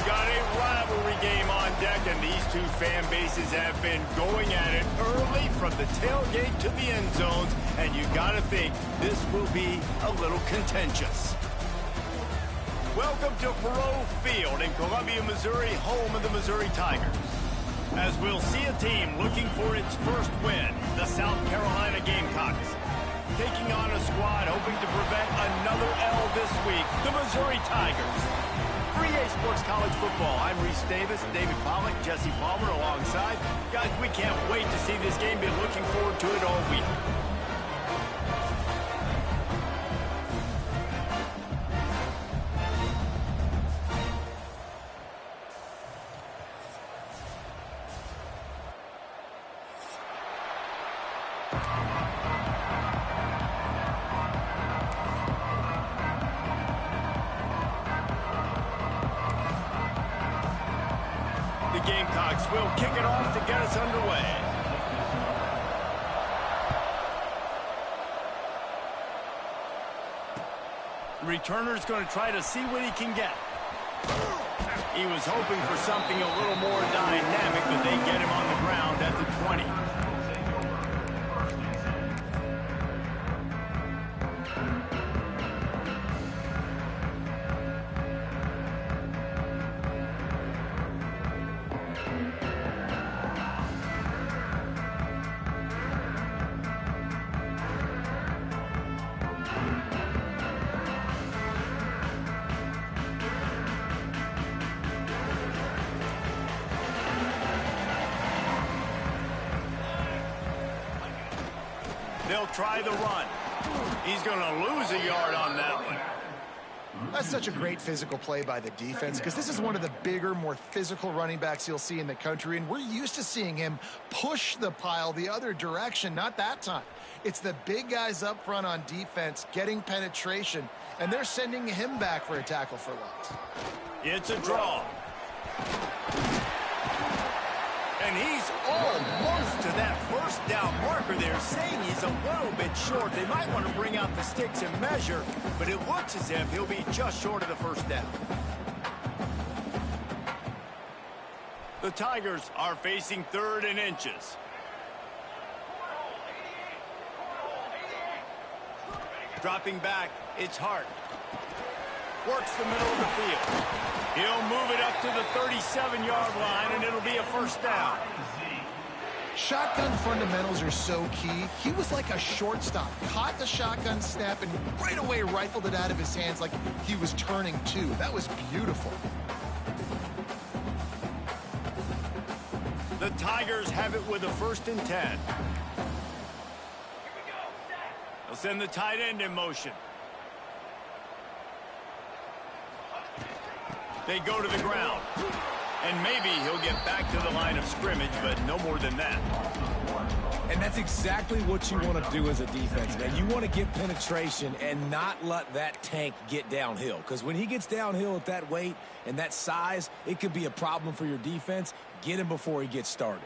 got a rivalry game on deck, and these two fan bases have been going at it early from the tailgate to the end zones, and you got to think this will be a little contentious. Welcome to Faurot Field in Columbia, Missouri, home of the Missouri Tigers. As we'll see a team looking for its first win, the South Carolina Gamecocks. Taking on a squad hoping to prevent another L this week, the Missouri Tigers. For EA Sports College Football, I'm Reese Davis, David Pollack, Jesse Palmer alongside. Guys, we can't wait to see this game. Been looking forward to it all week. The Gamecocks will kick it off to get us underway. The returner's going to try to see what he can get. He was hoping for something a little more dynamic, but they get him on the ground at the 20. They'll try the run. He's going to lose a yard on that one. That's such a great physical play by the defense because this is one of the bigger, more physical running backs you'll see in the country, and we're used to seeing him push the pile the other direction. Not that time. It's the big guys up front on defense getting penetration, and they're sending him back for a tackle for loss. It's a draw. And he's almost to that first down marker there, saying he's a little bit short. They might want to bring out the sticks and measure, but it looks as if he'll be just short of the first down. The Tigers are facing 3rd and inches. Dropping back, it's Hart. Works the middle of the field. He'll move it up to the 37-yard line, and it'll be a first down. Shotgun fundamentals are so key. He was like a shortstop. Caught the shotgun snap and right away rifled it out of his hands like he was turning two. That was beautiful. The Tigers have it with a 1st and 10. They'll send the tight end in motion. They go to the ground. And maybe he'll get back to the line of scrimmage, but no more than that. And that's exactly what you want to do as a defense, man. You want to get penetration and not let that tank get downhill. Because when he gets downhill at that weight and that size, it could be a problem for your defense. Get him before he gets started.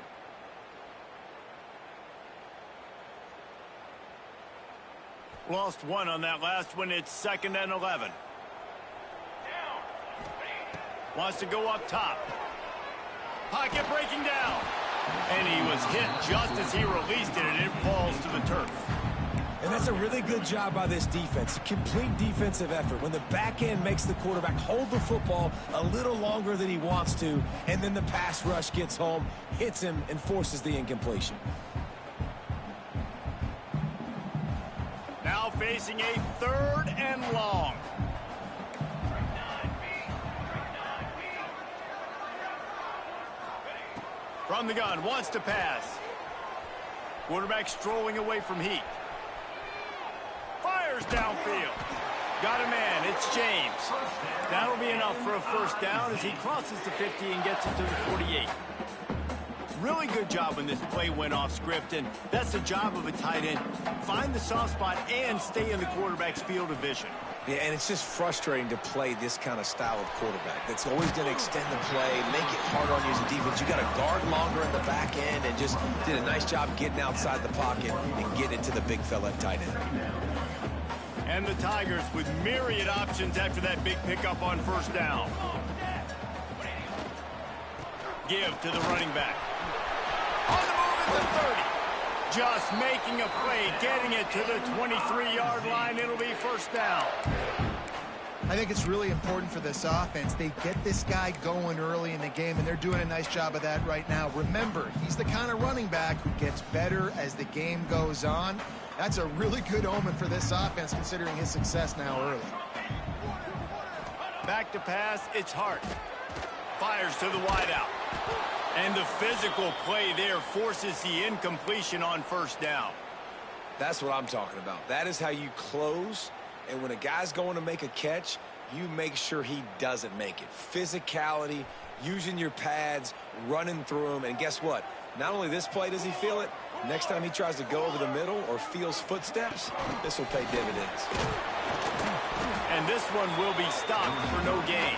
Lost one on that last one. It's 2nd and 11. Wants to go up top. Pocket breaking down. And he was hit just as he released it, and it falls to the turf. And that's a really good job by this defense. Complete defensive effort. When the back end makes the quarterback hold the football a little longer than he wants to, and then the pass rush gets home, hits him, and forces the incompletion. Now facing a 3rd and long. From the gun, wants to pass. Quarterback strolling away from heat. Fires downfield. Got a man, it's James. That'll be enough for a first down as he crosses the 50 and gets it to the 48. Really good job when this play went off script, and that's the job of a tight end. Find the soft spot and stay in the quarterback's field of vision. Yeah, and it's just frustrating to play this kind of style of quarterback. That's always going to extend the play, make it hard on you as a defense. You got to guard longer in the back end, and just did a nice job getting outside the pocket and getting it to the big fella at tight end. And the Tigers with myriad options after that big pickup on first down. give to the running back. On the move at the 30. Just making a play, getting it to the 23-yard line. It'll be first down. I think it's really important for this offense. They get this guy going early in the game, and they're doing a nice job of that right now. Remember, he's the kind of running back who gets better as the game goes on. That's a really good omen for this offense, considering his success now early. Back to pass, it's Hart. Fires to the wideout. And the physical play there forces the incompletion on first down. That's what I'm talking about. That is how you close. And when a guy's going to make a catch, you make sure he doesn't make it. Physicality, using your pads, running through them. And guess what? Not only this play does he feel it, next time he tries to go over the middle or feels footsteps, this will pay dividends. And this one will be stopped for no gain.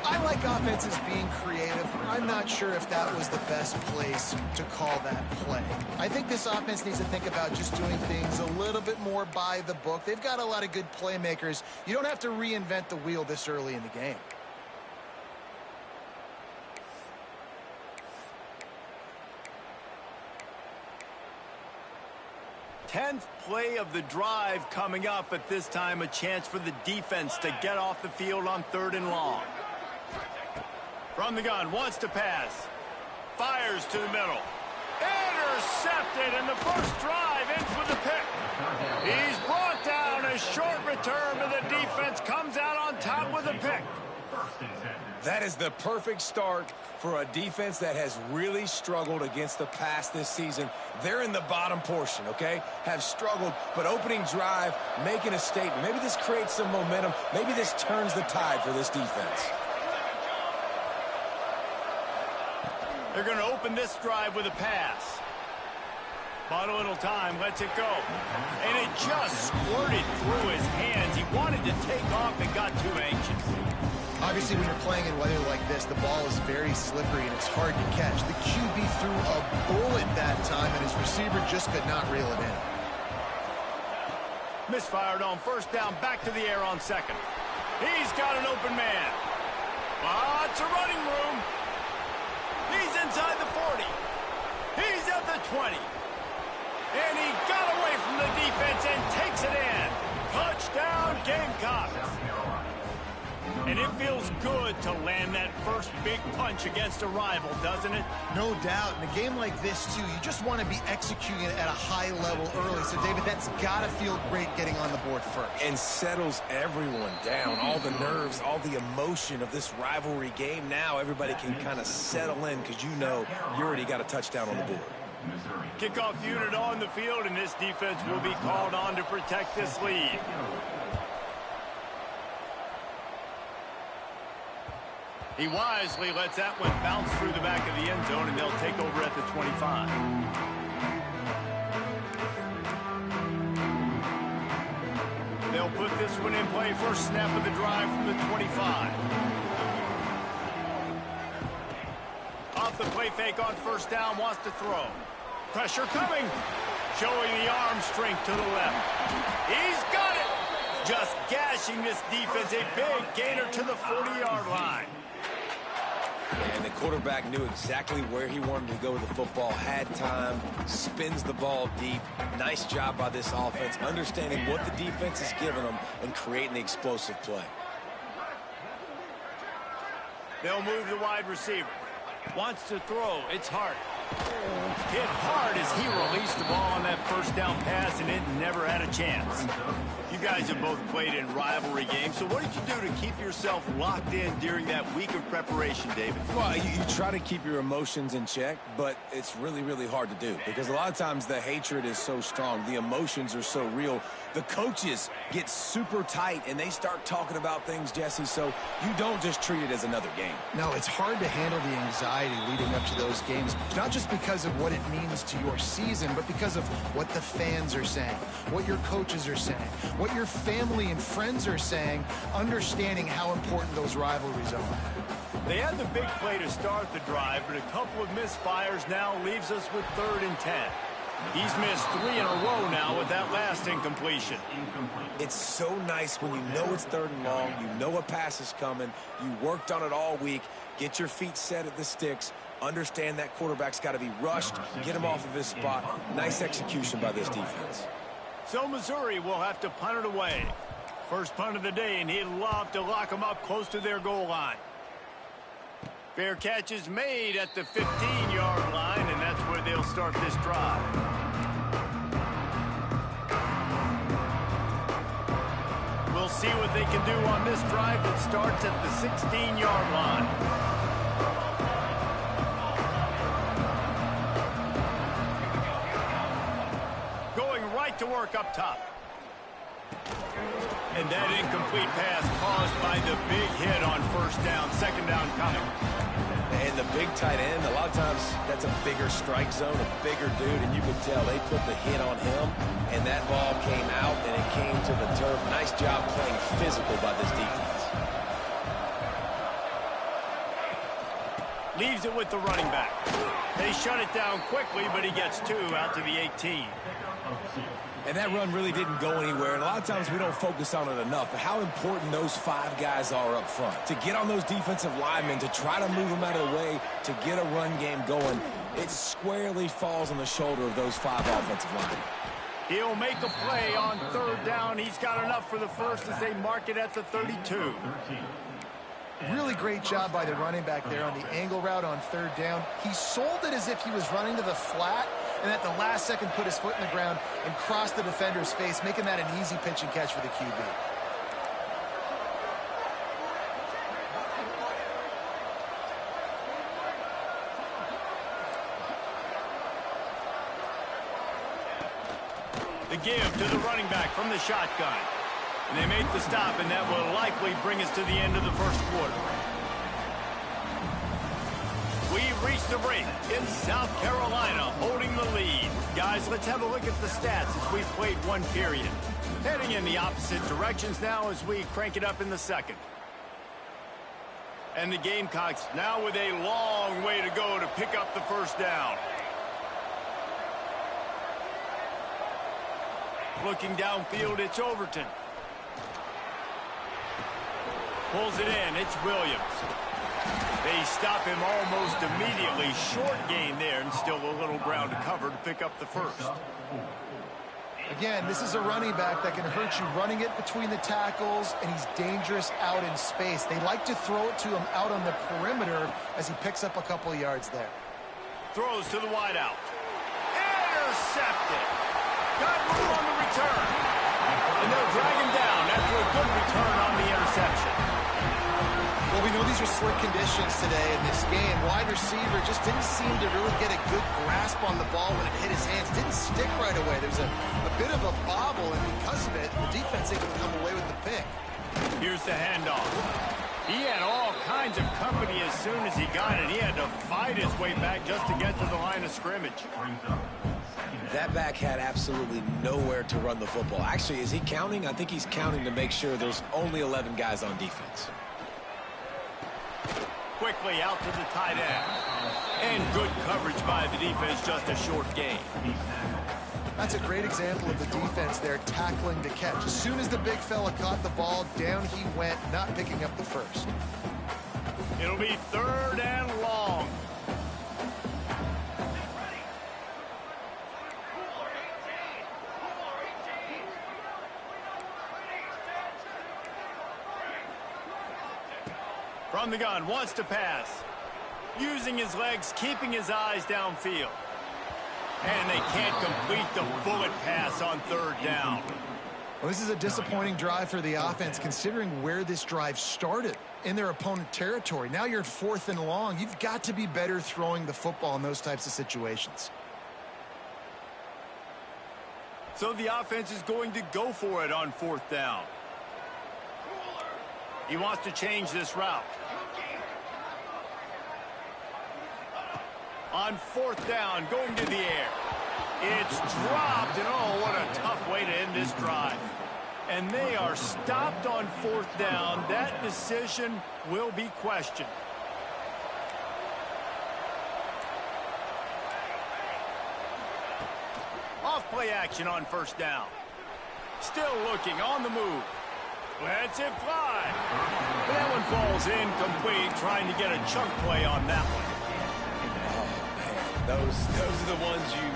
I like offenses being creative. I'm not sure if that was the best place to call that play. I think this offense needs to think about just doing things a little bit more by the book. They've got a lot of good playmakers. You don't have to reinvent the wheel this early in the game. Tenth play of the drive coming up. At this time, a chance for the defense to get off the field on 3rd and long. From the gun, wants to pass. Fires to the middle. Intercepted, and the first drive ends with a pick. He's brought down. A short return, but the defense comes out on top with a pick. That is the perfect start for a defense that has really struggled against the pass this season. They're in the bottom portion, okay? Have struggled, but opening drive, making a statement. Maybe this creates some momentum. Maybe this turns the tide for this defense. They're going to open this drive with a pass. Bought a little time, lets it go. And it just squirted through his hands. He wanted to take off and got too anxious. Obviously, when you're playing in weather like this, the ball is very slippery and it's hard to catch. The QB threw a bullet that time, and his receiver just could not reel it in. Misfired on first down, back to the air on 2nd. He's got an open man. Lots of running room. He's inside the 40. He's at the 20. And he got away from the defense and takes it in. Touchdown, Gamecocks. And it feels good to land that first big punch against a rival, doesn't it? No doubt. In a game like this, too, you just want to be executing it at a high level early. So, David, that's got to feel great getting on the board first. And settles everyone down. All the nerves, all the emotion of this rivalry game. Now everybody can kind of settle in because you know you already got a touchdown on the board. Kickoff unit on the field, and this defense will be called on to protect this lead. He wisely lets that one bounce through the back of the end zone, and they'll take over at the 25. They'll put this one in play. First snap of the drive from the 25. Off the play fake on first down, wants to throw. Pressure coming. Showing the arm strength to the left. He's got it. Just gashing this defense. A big gainer to the 40-yard line. And the quarterback knew exactly where he wanted to go with the football, had time, spins the ball deep. Nice job by this offense, understanding what the defense is giving them and creating the explosive play. They'll move the wide receiver. Wants to throw. It's Hart. Hit hard as he released the ball on that first down pass, and it never had a chance. You guys have both played in rivalry games, so what did you do to keep yourself locked in during that week of preparation, David? Well, you try to keep your emotions in check, but it's really, really hard to do because a lot of times the hatred is so strong. The emotions are so real. The coaches get super tight, and they start talking about things, Jesse, so you don't just treat it as another game. No, it's hard to handle the anxiety leading up to those games, not just because of what it means to your season, but because of what the fans are saying, what your coaches are saying, what your family and friends are saying, understanding how important those rivalries are. They had the big play to start the drive, but a couple of misfires now leaves us with 3rd and 10. He's missed 3 in a row now with that last incompletion. It's so nice when you know it's 3rd and long, you know a pass is coming, you worked on it all week, get your feet set at the sticks, understand that quarterback's got to be rushed, get him off of his spot. Nice execution by this defense. So Missouri will have to punt it away. First punt of the day, and he'd love to lock them up close to their goal line. Fair catch is made at the 15-yard line, and that's where they'll start this drive. We'll see what they can do on this drive that starts at the 16-yard line. Going right to work up top. And that incomplete pass caused by the big hit on 1st down, 2nd down coming. And the big tight end, a lot of times that's a bigger strike zone, a bigger dude, and you could tell they put the hit on him, and that ball came out, and it came to the turf. Nice job playing physical by this defense. Leaves it with the running back. They shut it down quickly, but he gets 2 out to the 18. And that run really didn't go anywhere, and a lot of times we don't focus on it enough, but how important those 5 guys are up front. To get on those defensive linemen, to try to move them out of the way, to get a run game going, it squarely falls on the shoulder of those 5 offensive linemen. He'll make a play on 3rd down. He's got enough for the first as they mark it at the 32. Really great job by the running back there on the angle route on 3rd down. He sold it as if he was running to the flat, and at the last second put his foot in the ground and crossed the defender's face, making that an easy pitch and catch for the QB. The give to the running back from the shotgun. And they make the stop, and that will likely bring us to the end of the 1st quarter. We've reached the break in South Carolina, holding the lead. Guys, let's have a look at the stats as we've played 1 period. Heading in the opposite directions now as we crank it up in the 2nd. And the Gamecocks now with a long way to go to pick up the 1st down. Looking downfield, it's Overton. Pulls it in, it's Williams. They stop him almost immediately. Short gain there, and still a little ground to cover to pick up the 1st. Again, this is a running back that can hurt you running it between the tackles, and he's dangerous out in space. They like to throw it to him out on the perimeter as he picks up a couple of yards there. Throws to the wideout. Intercepted. Got room on the return. And they'll drag him down after a good return on the interception. Well, we know these are slick conditions today in this game. Wide receiver just didn't seem to really get a good grasp on the ball when it hit his hands. Didn't stick right away. There was a bit of a bobble, and because of it, the defense able to come away with the pick. Here's the handoff. He had all kinds of company as soon as he got it. He had to fight his way back just to get to the line of scrimmage. That back had absolutely nowhere to run the football. Actually, is he counting? I think he's counting to make sure there's only 11 guys on defense. Quickly out to the tight end. And good coverage by the defense, just a short gain. That's a great example of the defense there tackling the catch. As soon as the big fella caught the ball, down he went, not picking up the 1st. It'll be 3rd and long. From the gun, wants to pass. Using his legs, keeping his eyes downfield. And they can't complete the bullet pass on 3rd down. Well, this is a disappointing drive for the offense, considering where this drive started, in their opponent territory. Now you're at 4th and long. You've got to be better throwing the football in those types of situations. So the offense is going to go for it on 4th down. He wants to change this route. On 4th down, going to the air. It's dropped, and oh, what a tough way to end this drive. And they are stopped on 4th down. That decision will be questioned. Off play action on first down. Still looking on the move. Lets it fly. That one falls incomplete, trying to get a chunk play on that one. Oh, man. Those are the ones you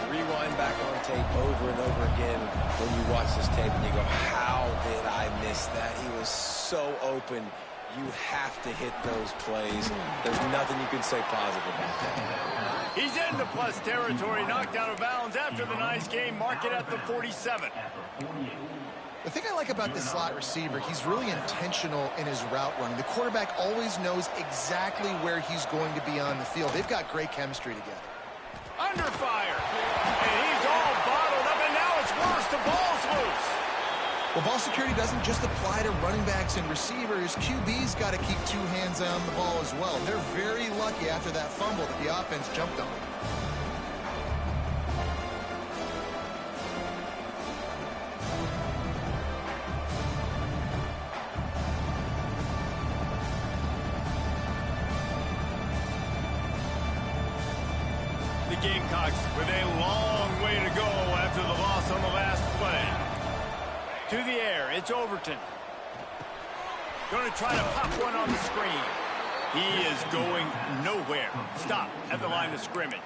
rewind back on tape over and over again when you watch this tape and you go, how did I miss that? He was so open. You have to hit those plays. There's nothing you can say positive about that. He's into plus territory, knocked out of bounds after the nice game. Mark it at the 47. The thing I like about this slot receiver, he's really intentional in his route running. The quarterback always knows exactly where he's going to be on the field. They've got great chemistry together. Under fire. And he's all bottled up, and now it's worse. The ball's loose. Well, ball security doesn't just apply to running backs and receivers. QB's got to keep two hands on the ball as well. They're very lucky after that fumble that the offense jumped on. The Gamecocks with a long way to go after the loss on the last play. To the air, it's Overton. Going to try to pop one on the screen. He is going nowhere. Stop at the line of scrimmage.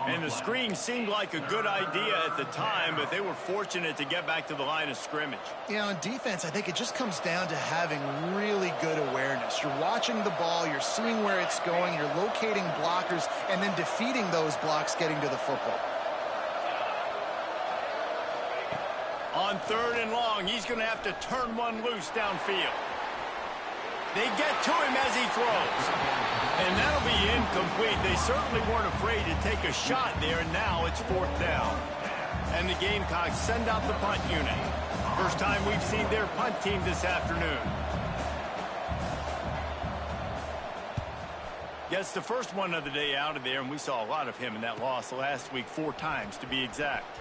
And the screen seemed like a good idea at the time, but they were fortunate to get back to the line of scrimmage. Yeah, on defense, I think it just comes down to having really good awareness. You're watching the ball, you're seeing where it's going, you're locating blockers, and then defeating those blocks getting to the football. On 3rd and long, he's going to have to turn one loose downfield. They get to him as he throws. And that'll be incomplete. They certainly weren't afraid to take a shot there, and now it's 4th down. And the Gamecocks send out the punt unit. First time we've seen their punt team this afternoon. Gets the first one of the day out of there, and we saw a lot of him in that loss last week, 4 times to be exact.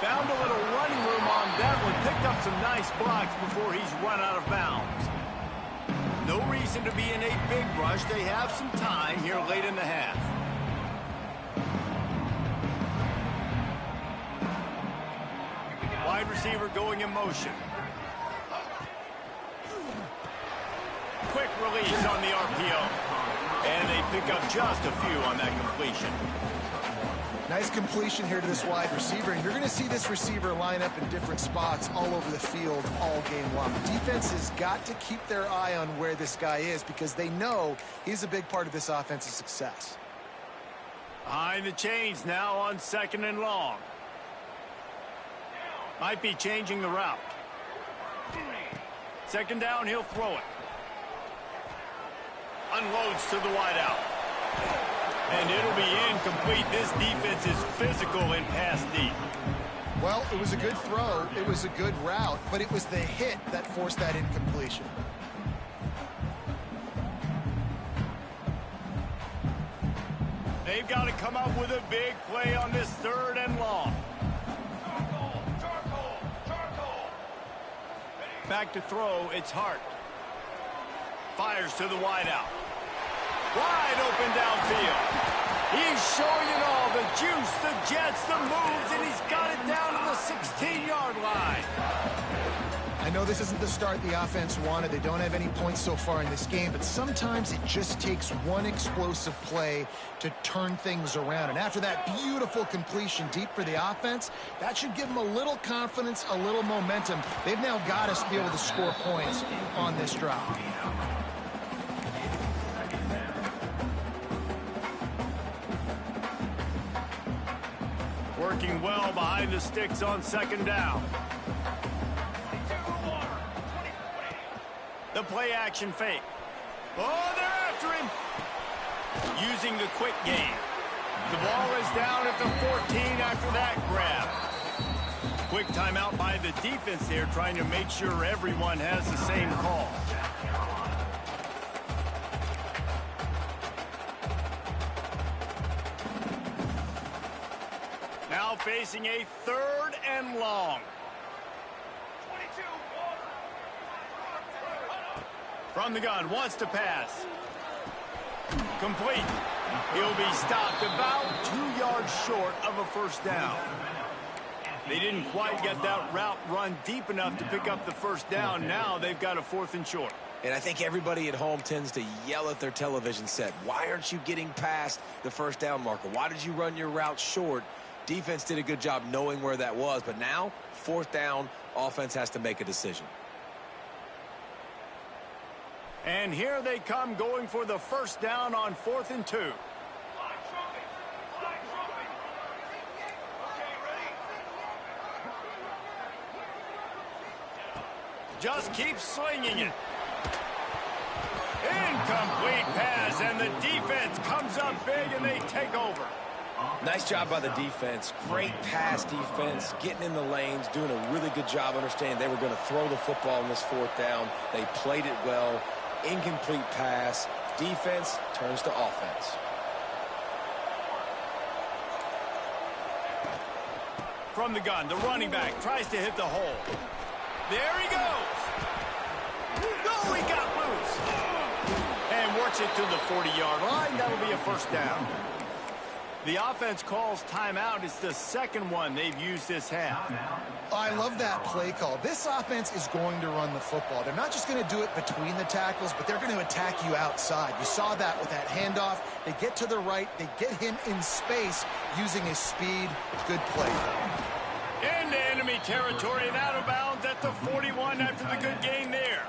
Found a little running room on that one. Picked up some nice blocks before he's run out of bounds. No reason to be in a big rush. They have some time here late in the half. Wide receiver going in motion. Quick release on the RPO. And they pick up just a few on that completion. Nice completion here to this wide receiver, and you're going to see this receiver line up in different spots all over the field all game long. Defense has got to keep their eye on where this guy is because they know he's a big part of this offense's success. Behind the chains now on 2nd and long. Might be changing the route. 2nd down, he'll throw it. Unloads to the wideout. And it'll be incomplete. This defense is physical in pass deep. Well, it was a good throw. It was a good route, but it was the hit that forced that incompletion. They've got to come up with a big play on this 3rd and long. Back to throw, it's Hart. Fires to the wideout. Wide open downfield. He's showing it all. The juice, the jets, the moves, and he's got it down to the 16-yard line. I know this isn't the start the offense wanted. They don't have any points so far in this game, but sometimes it just takes one explosive play to turn things around. And after that beautiful completion deep for the offense, that should give them a little confidence, a little momentum. They've now got us to be able to score points on this drive. Working well behind the sticks on 2nd down. The play action fake. Oh, they're after him. Using the quick game. The ball is down at the 14 after that grab. Quick timeout by the defense there, trying to make sure everyone has the same call. Now facing a 3rd and long. From the gun, wants to pass. Complete. He'll be stopped about 2 yards short of a first down. They didn't quite get that route run deep enough to pick up the first down. Now they've got a 4th and short. And I think everybody at home tends to yell at their television set. Why aren't you getting past the first down marker? Why did you run your route short? Defense did a good job knowing where that was. But now, 4th down, offense has to make a decision. And here they come going for the first down on 4th and 2. Just keep slinging it. Incomplete pass, and the defense comes up big, and they take over. Nice job by the defense. Great pass defense, getting in the lanes, doing a really good job understanding they were going to throw the football in this 4th down. They played it well. Incomplete pass. Defense turns to offense. From the gun, the running back tries to hit the hole. There he goes. No, he got loose. And works it to the 40-yard line. That'll be a first down. The offense calls timeout. It's the 2nd one they've used this half. I love that play call. This offense is going to run the football. They're not just going to do it between the tackles, but they're going to attack you outside. You saw that with that handoff. They get to the right. They get him in space using his speed. Good play. Into enemy territory and out of bounds at the 41 after the good gain there.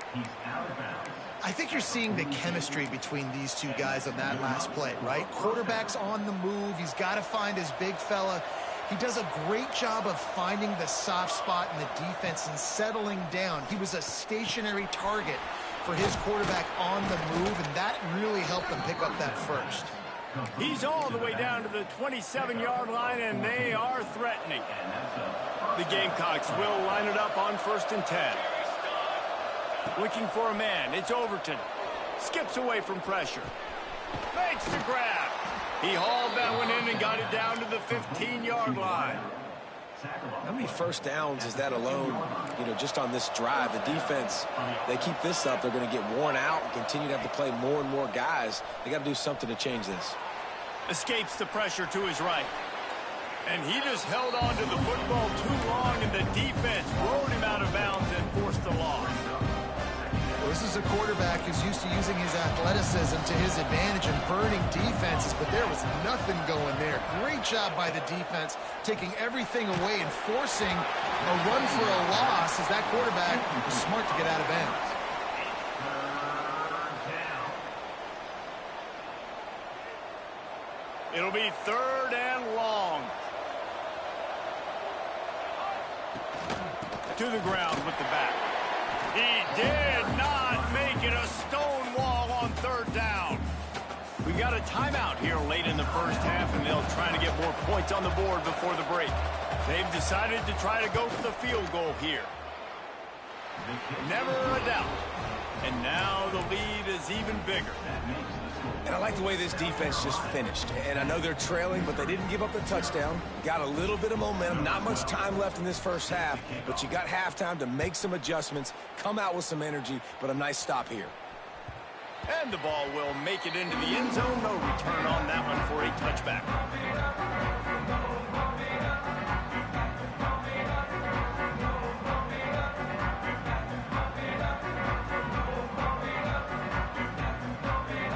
I think you're seeing the chemistry between these two guys on that last play, right? Quarterback's on the move. He's got to find his big fella. He does a great job of finding the soft spot in the defense and settling down. He was a stationary target for his quarterback on the move, and that really helped them pick up that first. He's all the way down to the 27-yard line, and they are threatening. The Gamecocks will line it up on 1st and 10. Looking for a man. It's Overton. Skips away from pressure. Makes the grab. He hauled that one in and got it down to the 15-yard line. How many first downs is that alone, just on this drive? The defense, they keep this up, they're going to get worn out and continue to have to play more and more guys. They got to do something to change this. Escapes the pressure to his right. And he just held on to the football too long, and the defense rode him out of bounds and forced the loss. This is a quarterback who's used to using his athleticism to his advantage and burning defenses, but there was nothing going there. Great job by the defense, taking everything away and forcing a run for a loss as that quarterback was smart to get out of bounds. It'll be 3rd and long. To the ground with the back. He did not make it a stone wall on 3rd down. We got a timeout here late in the first half, and they'll try to get more points on the board before the break. They've decided to try to go for the field goal here. Never a doubt. And now the lead is even bigger. And I like the way this defense just finished. And I know they're trailing, but they didn't give up the touchdown. Got a little bit of momentum. Not much time left in this first half, but you got halftime to make some adjustments, come out with some energy, but a nice stop here. And the ball will make it into the end zone. No return on that one for a touchback.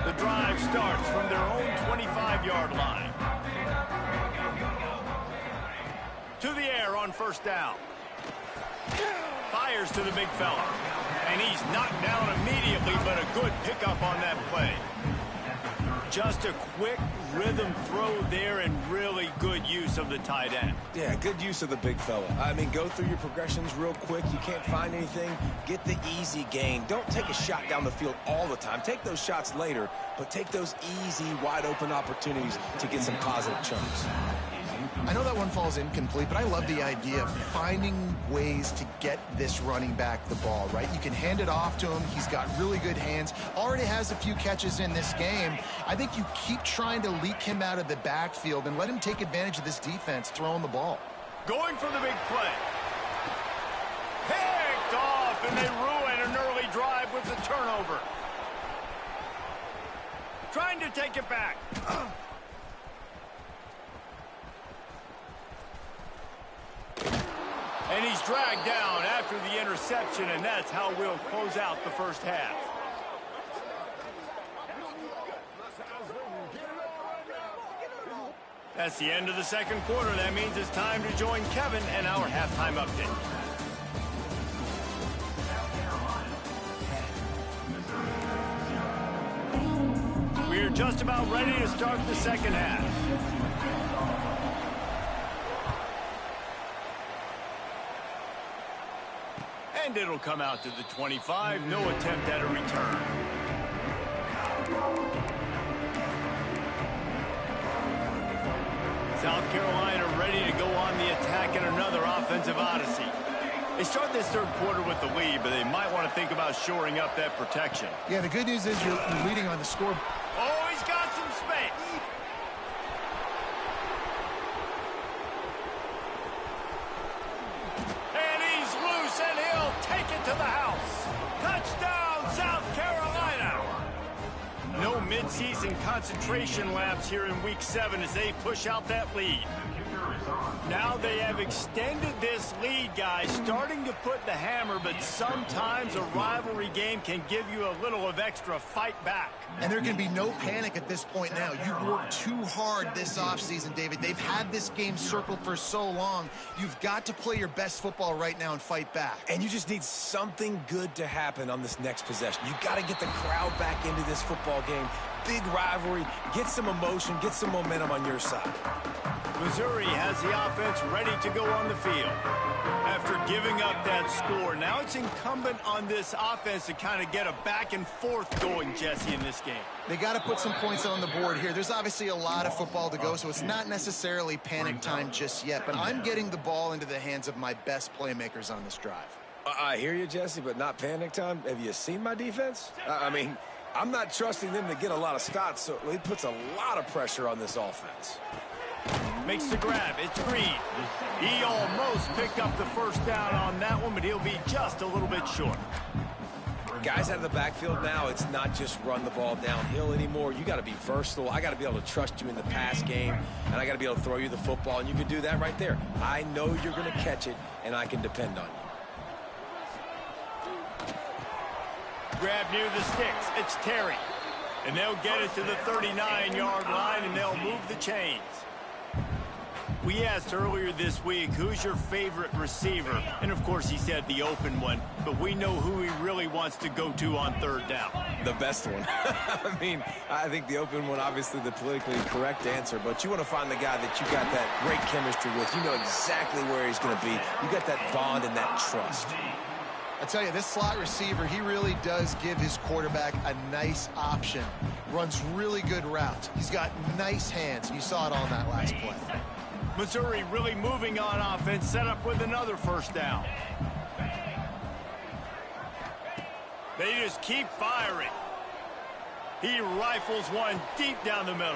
The drive starts from their own 25-yard line. To the air on 1st down. Fires to the big fella. And he's knocked down immediately, but a good pickup on that play. Just a quick rhythm throw there and really good use of the tight end. Yeah, good use of the big fella. I mean, go through your progressions real quick. You can't find anything. Get the easy gain. Don't take a shot down the field all the time. Take those shots later, but take those easy, wide-open opportunities to get some positive chunks. I know that one falls incomplete, but I love the idea of finding ways to get this running back the ball, right? You can hand it off to him. He's got really good hands. Already has a few catches in this game. I think you keep trying to leak him out of the backfield and let him take advantage of this defense throwing the ball. Going for the big play. Picked off, and they ruin an early drive with the turnover. Trying to take it back. dragged down after the interception, and that's how we'll close out the first half. That's the end of the second quarter. That means it's time to join Kevin and our halftime update. We're just about ready to start the second half. And it'll come out to the 25. No attempt at a return. South Carolina ready to go on the attack in another offensive odyssey. They start this third quarter with the lead, but they might want to think about shoring up that protection. Yeah, the good news is you're leading on the score. Oh, he's got some space. And he's loose, and he'll take it to the house. Touchdown, South Carolina. No midseason concentration laps here in Week 7 as they push out that lead. Now they have extended this lead, guys, starting to put the hammer, but sometimes a rivalry game can give you a little of extra fight back. And there can be no panic at this point now. You've worked too hard this offseason, David. They've had this game circled for so long. You've got to play your best football right now and fight back. And you just need something good to happen on this next possession. You got to get the crowd back into this football game. Big rivalry. Get some emotion. Get some momentum on your side. Missouri has the offense ready to go on the field. After giving up that score, now it's incumbent on this offense to kind of get a back and forth going, Jesse, in this game. They got to put some points on the board here. There's obviously a lot of football to go, so it's not necessarily panic time just yet, but I'm getting the ball into the hands of my best playmakers on this drive. I hear you, Jesse, but not panic time. Have you seen my defense? I mean, I'm not trusting them to get a lot of stops, so it puts a lot of pressure on this offense. Makes the grab. It's Green. He almost picked up the first down on that one, but he'll be just a little bit short. Guys out of the backfield now, it's not just run the ball downhill anymore. You got to be versatile. I got to be able to trust you in the pass game, and I got to be able to throw you the football, and you can do that right there. I know you're going to catch it, and I can depend on you. Grab near the sticks. It's Terry. And they'll get it to the 39-yard line, and they'll move the chains. We asked earlier this week, who's your favorite receiver? And, of course, he said the open one. But we know who he really wants to go to on third down. The best one. I mean, I think the open one, obviously the politically correct answer. But you want to find the guy that you got that great chemistry with. You know exactly where he's going to be. You got that bond and that trust. I tell you, this slot receiver, he really does give his quarterback a nice option. Runs really good routes. He's got nice hands. You saw it on that last play. Missouri really moving on offense, set up with another first down. They just keep firing. He rifles one deep down the middle.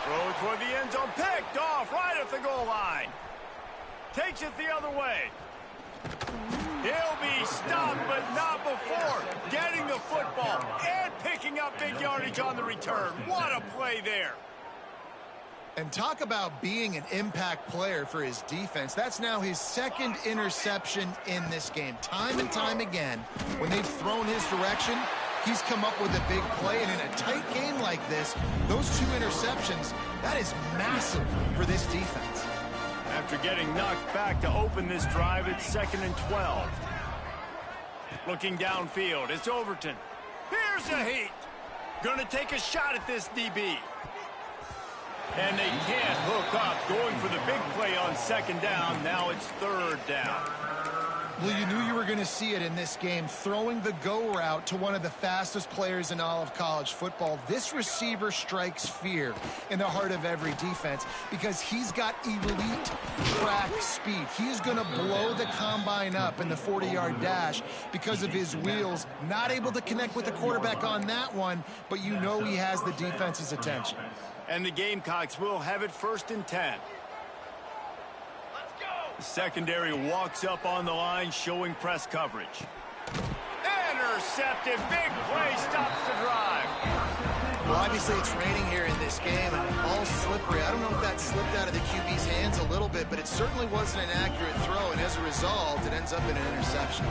Throw it toward the end zone, picked off right at the goal line. Takes it the other way. He'll be stopped, but not before getting the football and picking up big yardage on the return. What a play there. And talk about being an impact player for his defense. That's now his second interception in this game. Time and time again, when they've thrown his direction, he's come up with a big play. And in a tight game like this, those two interceptions, that is massive for this defense. After getting knocked back to open this drive, it's 2nd and 12. Looking downfield, it's Overton. Here's a heat. Gonna take a shot at this DB. And they can't hook up. Going for the big play on 2nd down. Now it's 3rd down. Well, you knew you were going to see it in this game, throwing the go route to one of the fastest players in all of college football. This receiver strikes fear in the heart of every defense because he's got elite track speed. He is going to blow the combine up in the 40-yard dash because of his wheels. Not able to connect with the quarterback on that one, but you know he has the defense's attention. And the Gamecocks will have it 1st and 10. The secondary walks up on the line, showing press coverage. Intercepted. Big play stops the drive. Well, obviously it's raining here in this game and all slippery. I don't know if that slipped out of the QB's hands a little bit, but it certainly wasn't an accurate throw, and as a result, it ends up in an interception.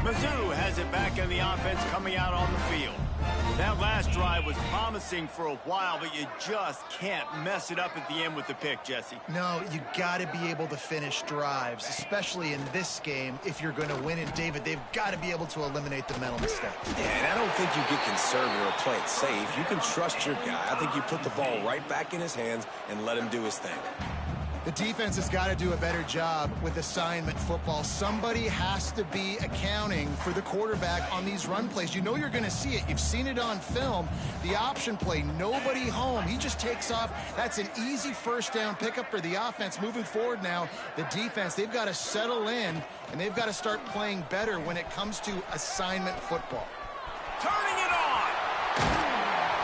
Mizzou has it back in the offense coming out on the field. That last drive was promising for a while, but you just can't mess it up at the end with the pick, Jesse. No, you got to be able to finish drives, especially in this game if you're going to win. And, David, they've got to be able to eliminate the mental mistakes. Yeah, and I don't think you get conservative or play it safe. You can trust your guy. I think you put the ball right back in his hands and let him do his thing. The defense has got to do a better job with assignment football. Somebody has to be accounting for the quarterback on these run plays. You know you're going to see it. You've seen it on film. The option play, nobody home. He just takes off. That's an easy first down pickup for the offense. Moving forward now, the defense, they've got to settle in, and they've got to start playing better when it comes to assignment football. Turning it on.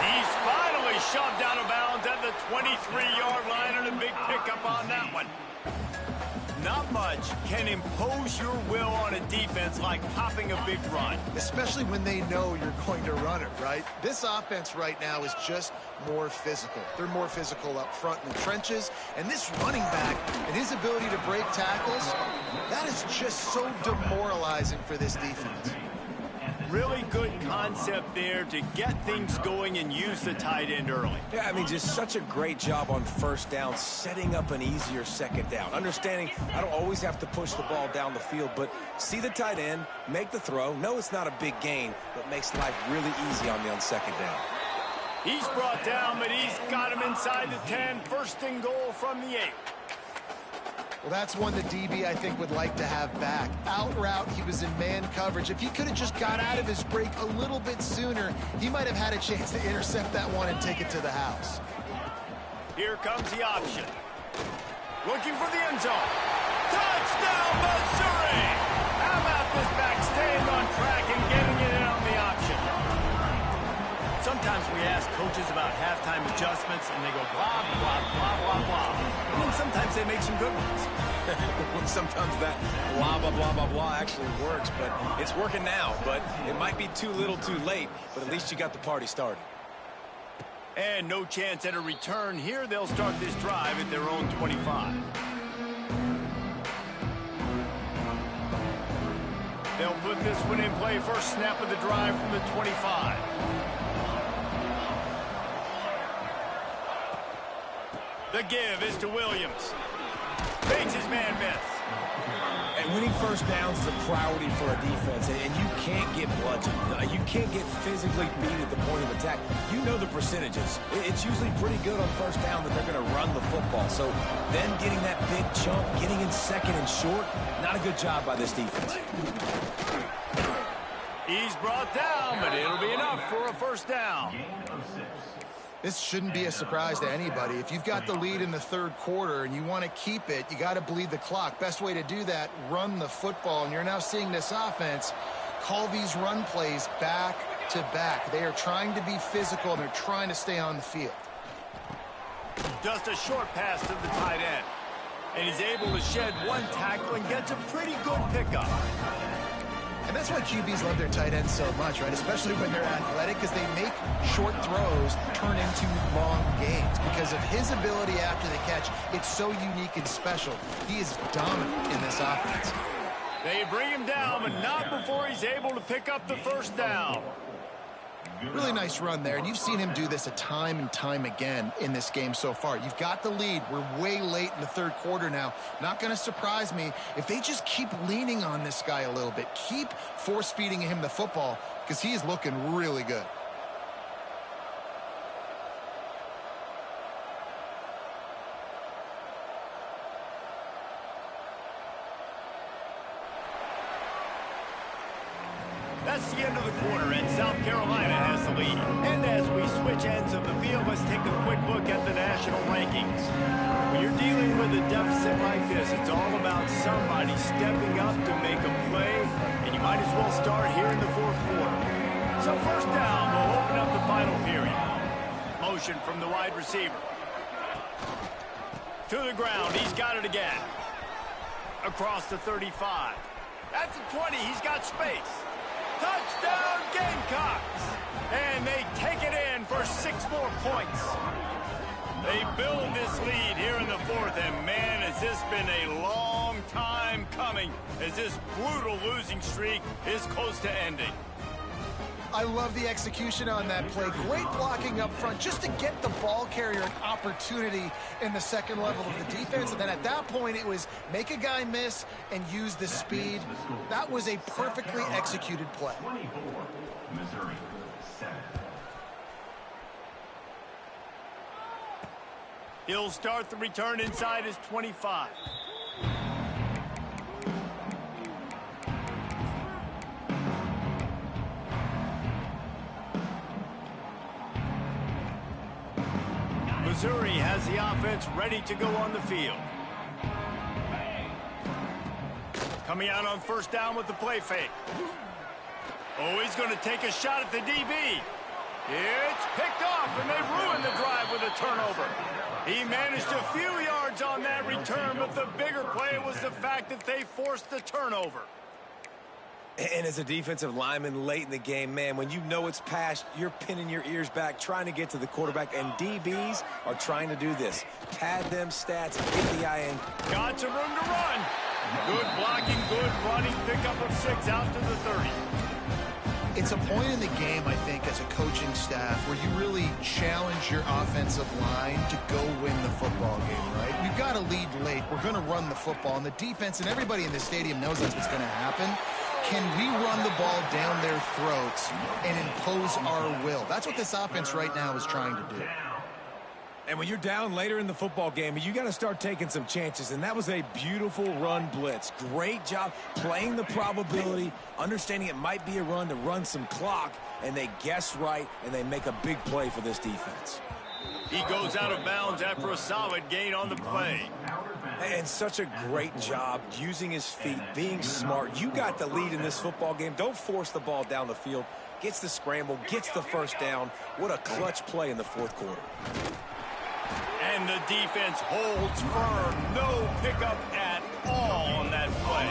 He's finally shoved out of bounds at the 23-yard line, and a big pickup on that one. Not much can impose your will on a defense like popping a big run. Especially when they know you're going to run it, right? This offense right now is just more physical. They're more physical up front in the trenches. And this running back and his ability to break tackles, that is just so demoralizing for this defense. Really good concept there to get things going and use the tight end early. Yeah, I mean, just such a great job on first down, setting up an easier second down. Understanding I don't always have to push the ball down the field, but see the tight end, make the throw. No, it's not a big gain, but makes life really easy on me on second down. He's brought down, but he's got him inside the 10. First and goal from the 8. Well, that's one the DB, I think, would like to have back. Out route, he was in man coverage. If he could have just got out of his break a little bit sooner, he might have had a chance to intercept that one and take it to the house. Here comes the option. Looking for the end zone. Touchdown, Missouri! How about this back staying on track and getting it in on the option? Sometimes we ask coaches about halftime adjustments, and they go blah, blah, blah, blah, blah. And then sometimes they make some good ones. Sometimes that blah, blah, blah, blah, blah actually works, but it's working now. But it might be too little too late, but at least you got the party started. And no chance at a return here. They'll start this drive at their own 25. They'll put this one in play. First snap of the drive from the 25. The give is to Williams. Makes his man miss. And winning first downs is a priority for a defense, and you can't get bludgeoned. You can't get physically beat at the point of attack. You know the percentages. It's usually pretty good on first down that they're going to run the football. So then getting that big chunk, getting in second and short, not a good job by this defense. He's brought down, but it'll be enough for a first down. This shouldn't be a surprise to anybody. If you've got the lead in the third quarter and you want to keep it, you got to bleed the clock. Best way to do that, run the football. And you're now seeing this offense call these run plays back to back. They are trying to be physical, and they're trying to stay on the field. Just a short pass to the tight end. And he's able to shed one tackle and gets a pretty good pickup. And that's why QBs love their tight ends so much, right? Especially when they're athletic, because they make short throws turn into long gains. Because of his ability after the catch, it's so unique and special. He is dominant in this offense. They bring him down, but not before he's able to pick up the first down. Really nice run there, and you've seen him do this a time and time again in this game so far. You've got the lead. We're way late in the third quarter now. Not going to surprise me if they just keep leaning on this guy a little bit. Keep force-feeding him the football, because he is looking really good. That's the end of the quarter, and South Carolina has the lead. And as we switch ends of the field, let's take a quick look at the national rankings. When you're dealing with a deficit like this, it's all about somebody stepping up to make a play, and you might as well start here in the fourth quarter. So first down, we'll open up the final period. Motion from the wide receiver. To the ground, he's got it again. Across the 35. At the 20, he's got space. Touchdown, Gamecocks! And they take it in for 6 more points. They build this lead here in the 4th, and man, has this been a long time coming as this brutal losing streak is close to ending. I love the execution on that play. Great blocking up front just to get the ball carrier an opportunity in the second level of the defense. And then at that point, it was make a guy miss and use the speed. That was a perfectly executed play. Missouri, 7. He'll start the return inside his 25. Missouri has the offense ready to go on the field. Coming out on 1st down with the play fake. Oh, he's going to take a shot at the DB. It's picked off, and they ruin the drive with a turnover. He managed a few yards on that return, but the bigger play was the fact that they forced the turnover. And as a defensive lineman late in the game, man, when you know it's past, you're pinning your ears back, trying to get to the quarterback, and DBs are trying to do this. Pad them stats, get the eye in. Got some room to run. Good blocking, good running, pickup of 6 out to the 30. It's a point in the game, I think, as a coaching staff where you really challenge your offensive line to go win the football game, right? We've got to lead late. We're going to run the football. And the defense and everybody in the stadium knows that's what's going to happen. Can we run the ball down their throats and impose our will? That's what this offense right now is trying to do. And when you're down later in the football game, you got to start taking some chances. And that was a beautiful run blitz. Great job playing the probability, understanding it might be a run to run some clock, and they guess right, and they make a big play for this defense. He goes out of bounds after a solid gain on the play. And such a great job using his feet, being smart. You got the lead in this football game. Don't force the ball down the field. Gets the scramble, gets the 1st down. What a clutch play in the 4th quarter. And the defense holds firm. No pickup at all on that play.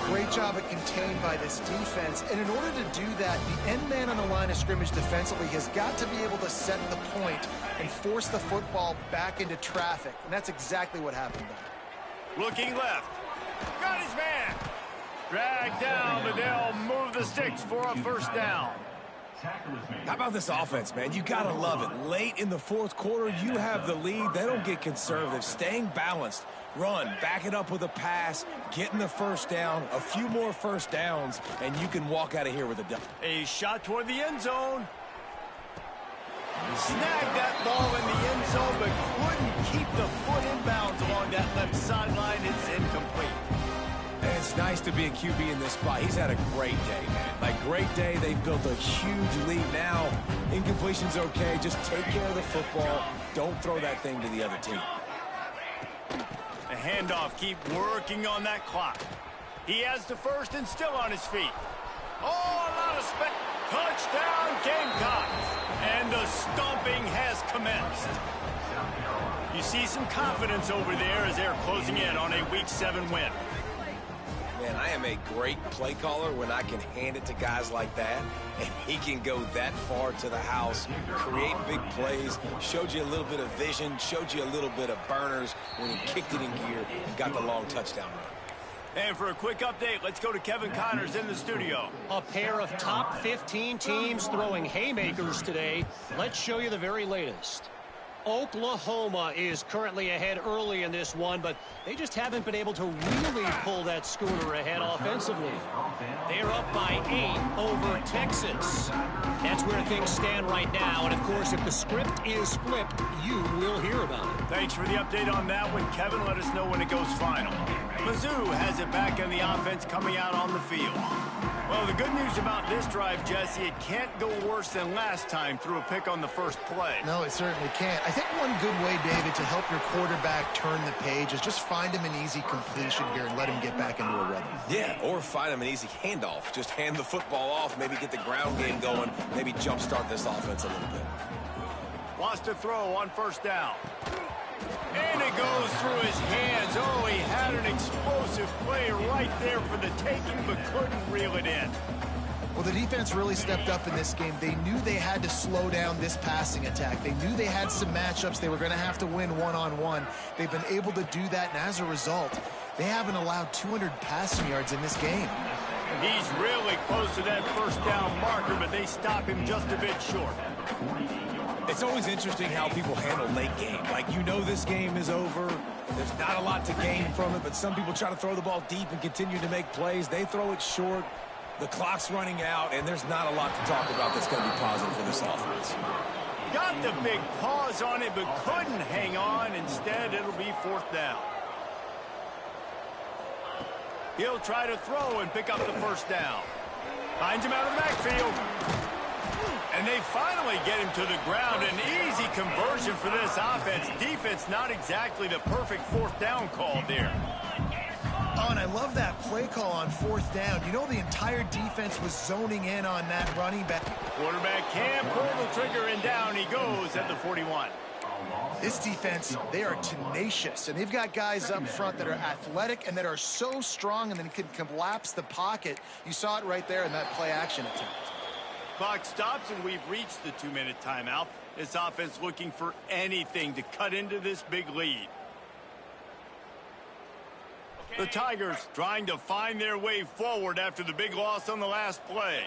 Great job at contained by this defense. And in order to do that, the end man on the line of scrimmage defensively has got to be able to set the point and force the football back into traffic. And that's exactly what happened there. Looking left. Got his man. Dragged down, but they'll move the sticks for a 1st down. How about this offense, man? You got to love it. Late in the 4th quarter, you have the lead. They don't get conservative. Staying balanced. Run, back it up with a pass, getting the 1st down, a few more 1st downs, and you can walk out of here with a dub. A shot toward the end zone. Snagged that ball in the end zone, but couldn't keep the foot in bounds along that left sideline. It's incomplete. And it's nice to be a QB in this spot. He's had a great day, man. Like, great day. They've built a huge lead now. Incompletion's okay. Just take care of the football. Don't throw that thing to the other team. The handoff, keep working on that clock. He has the 1st and still on his feet. Oh, a lot of space. Touchdown, Gamecocks. And the stomping has commenced. You see some confidence over there as they're closing in on a Week 7 win. Man, I am a great play caller when I can hand it to guys like that, and he can go that far to the house, create big plays, showed you a little bit of vision, showed you a little bit of burners when he kicked it in gear and got the long touchdown run. And for a quick update, let's go to Kevin Connors in the studio. A pair of top 15 teams throwing haymakers today. Let's show you the very latest. Oklahoma is currently ahead early in this one, but they just haven't been able to really pull that schooner ahead offensively. They're up by 8 over Texas. That's where things stand right now, and of course, if the script is flipped, you will hear about it. Thanks for the update on that one, Kevin. Let us know when it goes final. Mizzou has it back in the offense coming out on the field. Well, the good news about this drive, Jesse, it can't go worse than last time through a pick on the first play. No, it certainly can't. I think one good way, David, to help your quarterback turn the page is just find him an easy completion here and let him get back into a rhythm. Yeah, or find him an easy handoff. Just hand the football off, maybe get the ground game going, maybe jumpstart this offense a little bit. Lost a throw on 1st down. And it goes through his hands. Oh, he had an explosive play right there for the taking, but couldn't reel it in. Well, the defense really stepped up in this game. They knew they had to slow down this passing attack. They knew they had some matchups they were going to have to win one-on-one. They've been able to do that, and as a result, they haven't allowed 200 passing yards in this game. He's really close to that first down marker, but they stop him just a bit short. It's always interesting how people handle late game. Like, you know this game is over. There's not a lot to gain from it, but some people try to throw the ball deep and continue to make plays. They throw it short. The clock's running out, and there's not a lot to talk about that's going to be positive for this offense. Got the big pause on it, but couldn't hang on. Instead, it'll be fourth down. He'll try to throw and pick up the first down. Finds him out of the backfield. And they finally get him to the ground. An easy conversion for this offense. Defense not exactly the perfect fourth down call there. Oh, and I love that play call on fourth down. You know, the entire defense was zoning in on that running back. Quarterback can't pull the trigger, and down he goes at the 41. This defense, they are tenacious, and they've got guys up front that are athletic and that are so strong and then can collapse the pocket. You saw it right there in that play-action attempt. Clock stops, and we've reached the 2-minute timeout. This offense looking for anything to cut into this big lead. The Tigers trying to find their way forward after the big loss on the last play.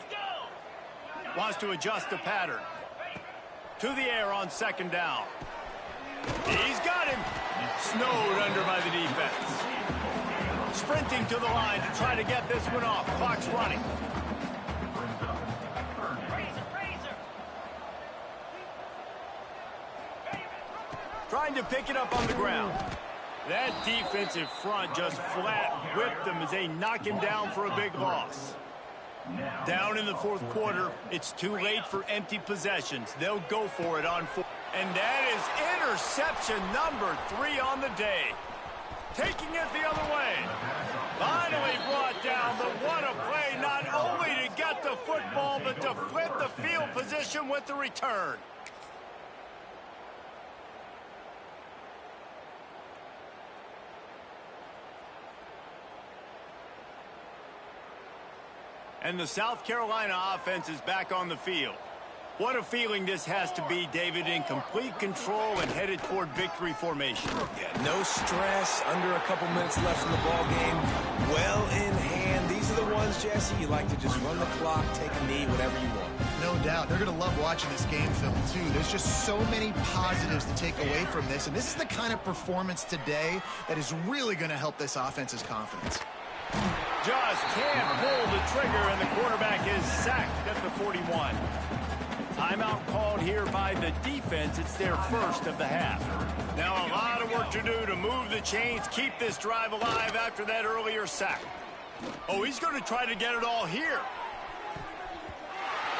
Wants to adjust the pattern. To the air on second down. He's got him. Snowed under by the defense. Sprinting to the line to try to get this one off. Clock's running. Trying to pick it up on the ground. That defensive front just flat whipped them as they knock him down for a big loss. Down in the fourth quarter, it's too late for empty possessions. They'll go for it on fourth. And that is interception number 3 on the day. Taking it the other way. Finally brought down, but what a play, not only to get the football, but to flip the field position with the return. And the South Carolina offense is back on the field. What a feeling this has to be, David, in complete control and headed toward victory formation. Yeah, no stress, under a couple minutes left in the ball game. Well in hand. These are the ones, Jesse, you like to just run the clock, take a knee, whatever you want. No doubt. They're going to love watching this game film, too. There's just so many positives to take away from this, and this is the kind of performance today that is really going to help this offense's confidence. Just can't pull the trigger, and the quarterback is sacked at the 41. Timeout called here by the defense. It's their first of the half. Now a lot of work to do to move the chains, keep this drive alive after that earlier sack. Oh, he's going to try to get it all here.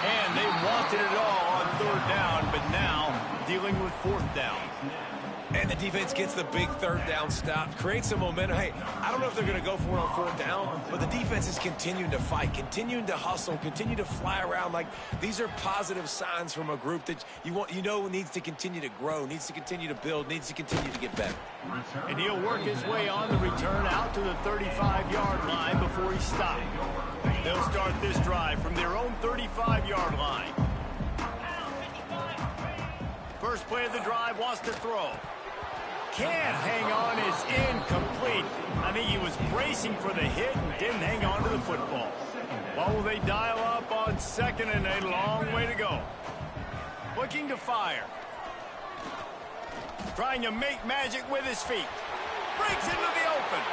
And they wanted it all on third down, but now dealing with fourth down. And the defense gets the big third down stop, creates some momentum. Hey, I don't know if they're going to go for it on fourth down, but the defense is continuing to fight, continuing to hustle, continue to fly around. Like, these are positive signs from a group that you know needs to continue to grow, needs to continue to build, needs to continue to get better. And he'll work his way on the return out to the 35-yard line before he stopped. They'll start this drive from their own 35-yard line. First play of the drive, wants to throw. Can't hang on, is incomplete. I think he was bracing for the hit and didn't hang on to the football. Well, will they dial up on second, and a long way to go. Looking to fire. Trying to make magic with his feet. Breaks into the open.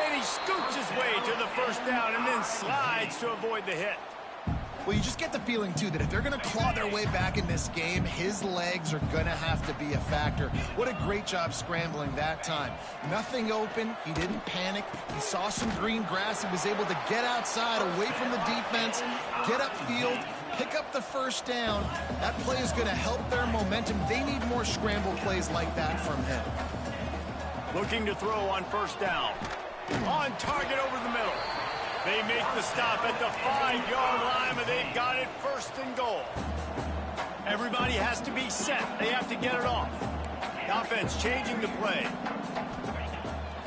And he scoots his way to the first down and then slides to avoid the hit. Well, you just get the feeling, too, that if they're going to claw their way back in this game, his legs are going to have to be a factor. What a great job scrambling that time. Nothing open. He didn't panic. He saw some green grass. He was able to get outside, away from the defense, get upfield, pick up the first down. That play is going to help their momentum. They need more scramble plays like that from him. Looking to throw on first down. On target over the middle. They make the stop at the 5-yard line, but they've got it first and goal. Everybody has to be set. They have to get it off. Offense changing the play.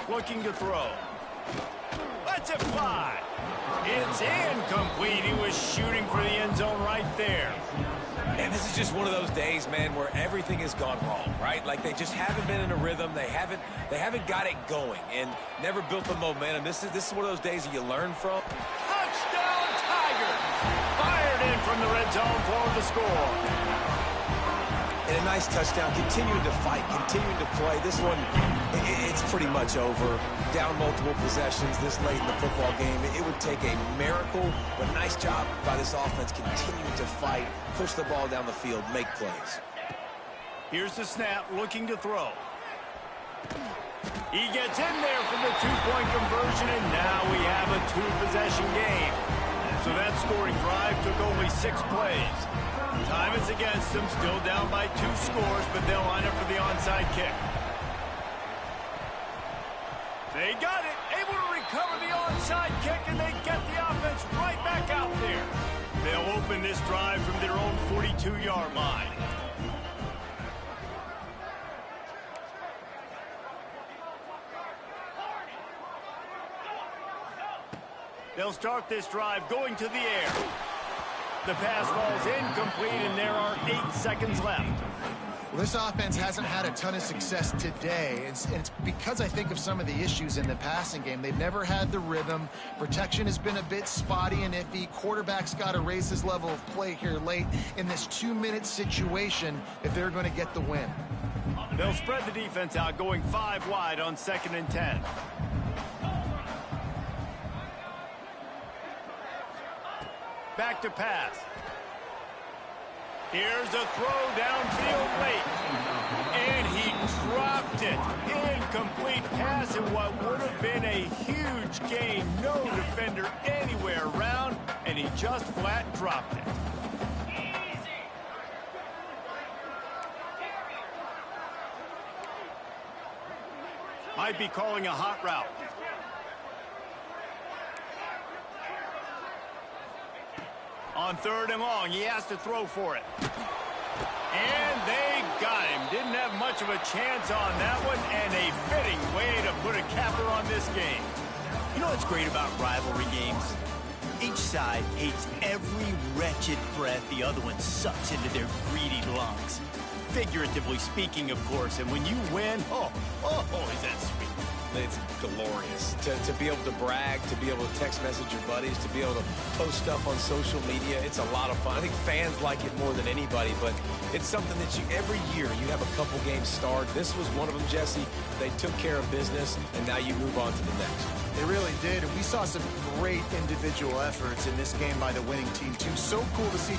Looking to throw. Let's it fly. It's incomplete. He was shooting for the end zone right there. And this is just one of those days, man, where everything has gone wrong, right? Like they just haven't been in a rhythm. They haven't got it going and never built the momentum. This is one of those days that you learn from. Touchdown, Tiger! Fired in from the red zone for the score. And a nice touchdown, continuing to fight, continuing to play. This one, it's pretty much over. Down multiple possessions this late in the football game. It would take a miracle, but nice job by this offense continuing to fight, push the ball down the field, make plays. Here's the snap, looking to throw. He gets in there for the two-point conversion, and now we have a two-possession game. So that scoring drive took only 6 plays. Time is against them, still down by 2 scores, but they'll line up for the onside kick. They got it, able to recover the onside kick, and they get the offense right back out there. They'll open this drive from their own 42-yard line. They'll start this drive going to the air. The pass falls incomplete, and there are 8 seconds left. Well, this offense hasn't had a ton of success today, and it's because I think of some of the issues in the passing game. They've never had the rhythm. Protection has been a bit spotty and iffy. Quarterback's got to raise his level of play here late in this 2-minute situation if they're going to get the win. They'll spread the defense out, going 5 wide on 2nd and 10. Back to pass. Here's a throw downfield late. And he dropped it. Incomplete pass in what would have been a huge gain. No defender anywhere around, and he just flat dropped it. Might be calling a hot route. On 3rd and long, he has to throw for it. And they got him. Didn't have much of a chance on that one, and a fitting way to put a capper on this game. You know what's great about rivalry games? Each side hates every wretched breath the other one sucks into their greedy lungs. Figuratively speaking, of course, and when you win, is that sweet. It's glorious to be able to brag, to be able to text message your buddies, to be able to post stuff on social media. It's a lot of fun. I think fans like it more than anybody, but it's something that every year you have a couple games start. This was one of them, Jesse. They took care of business, and now you move on to the next. They really did, and we saw some great individual efforts in this game by the winning team, too. So cool to see.